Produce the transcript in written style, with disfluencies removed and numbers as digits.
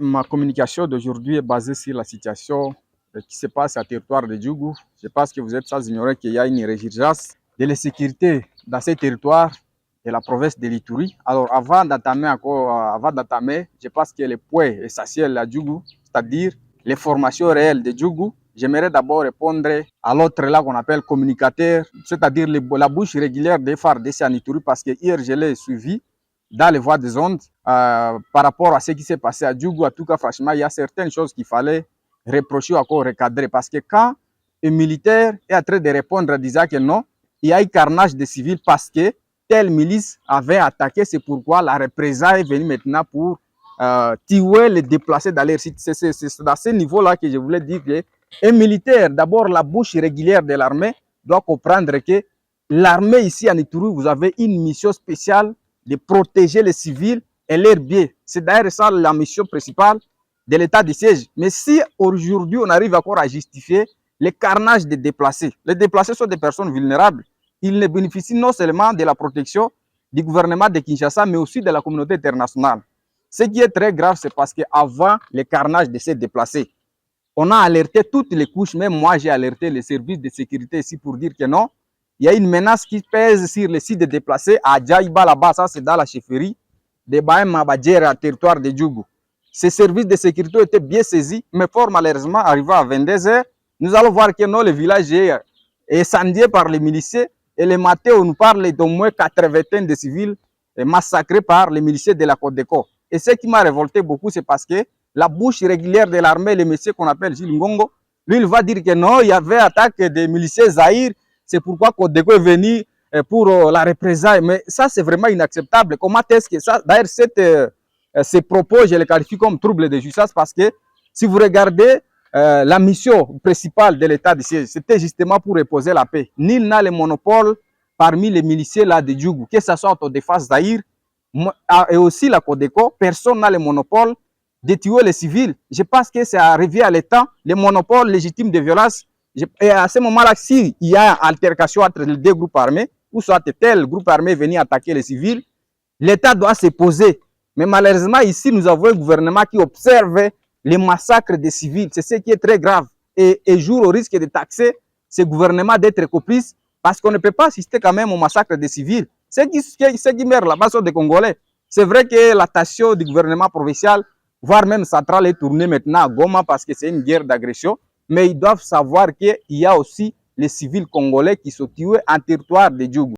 Ma communication d'aujourd'hui est basée sur la situation qui se passe à territoire de Djougou. Je pense que vous êtes sans ignorer qu'il y a une résurgence de l'insécurité dans ces territoires de la province de l'Ituri. Alors avant d'entamer, je pense que le point essentiel à Djougou, c'est-à-dire les formations réelles de Djougou, j'aimerais d'abord répondre à l'autre là qu'on appelle communicateur, c'est-à-dire la bouche régulière des FARDC en Ituri, parce que hier je l'ai suivi dans les voies des ondes par rapport à ce qui s'est passé à Djougou. En tout cas, franchement, il y a certaines choses qu'il fallait reprocher ou encore recadrer. Parce que quand un militaire est en train de répondre en disant que non, il y a eu carnage de civils parce que telle milice avait attaqué, c'est pourquoi la représailles est venue maintenant pour tuer les déplacés dans leur site. C'est à ce niveau-là que je voulais dire qu'un militaire, d'abord la bouche régulière de l'armée, doit comprendre que l'armée ici en Ituri, vous avez une mission spéciale de protéger les civils et leurs biens. C'est d'ailleurs ça la mission principale de l'état de siège. Mais si aujourd'hui on arrive encore à justifier les carnages des déplacés, les déplacés sont des personnes vulnérables. Ils ne bénéficient non seulement de la protection du gouvernement de Kinshasa, mais aussi de la communauté internationale. Ce qui est très grave, c'est parce qu'avant les carnages de ces déplacés, on a alerté toutes les couches, même moi j'ai alerté les services de sécurité ici pour dire que non, il y a une menace qui pèse sur les sites déplacés à Djaïba là-bas, ça c'est dans la chefferie de Bahem Mabadjera, territoire de Djougou. Ces services de sécurité étaient bien saisis, mais fort malheureusement, arrivé à 22h, nous allons voir que non, le village est incendié par les miliciens et le matin, on nous parle d'au moins 80 de civils massacrés par les miliciens de la Codeco. Et ce qui m'a révolté beaucoup, c'est parce que la bouche régulière de l'armée, le monsieur qu'on appelle Gilles Ngongo, lui, il va dire que non, il y avait attaque des miliciens Zahir. C'est pourquoi Codeco est venu pour la représailles. Mais ça, c'est vraiment inacceptable. Comment est-ce que ça... D'ailleurs, ces propos, je les qualifie comme trouble de justice parce que si vous regardez la mission principale de l'état de siège, c'était justement pour reposer la paix. Nul n'a le monopole parmi les miliciens là de Djougou, que ce soit Autodéfense Zahir et aussi la Codeco, personne n'a le monopole de tuer les civils. Je pense que c'est arrivé à l'état, le monopole légitime de violence. Et à ce moment-là, s'il y a altercation entre les deux groupes armés, ou soit tel groupe armé venir attaquer les civils, l'État doit se poser. Mais malheureusement, ici, nous avons un gouvernement qui observe les massacres des civils. C'est ce qui est très grave. Et jour au risque de taxer ce gouvernement d'être complice, parce qu'on ne peut pas assister quand même au massacre des civils. Ceux qui meurent là-bas sont des Congolais. C'est vrai que l'attention du gouvernement provincial, voire même central, est tournée maintenant à Goma parce que c'est une guerre d'agression. Mais ils doivent savoir qu'il y a aussi les civils congolais qui sont tués en territoire de Djougou.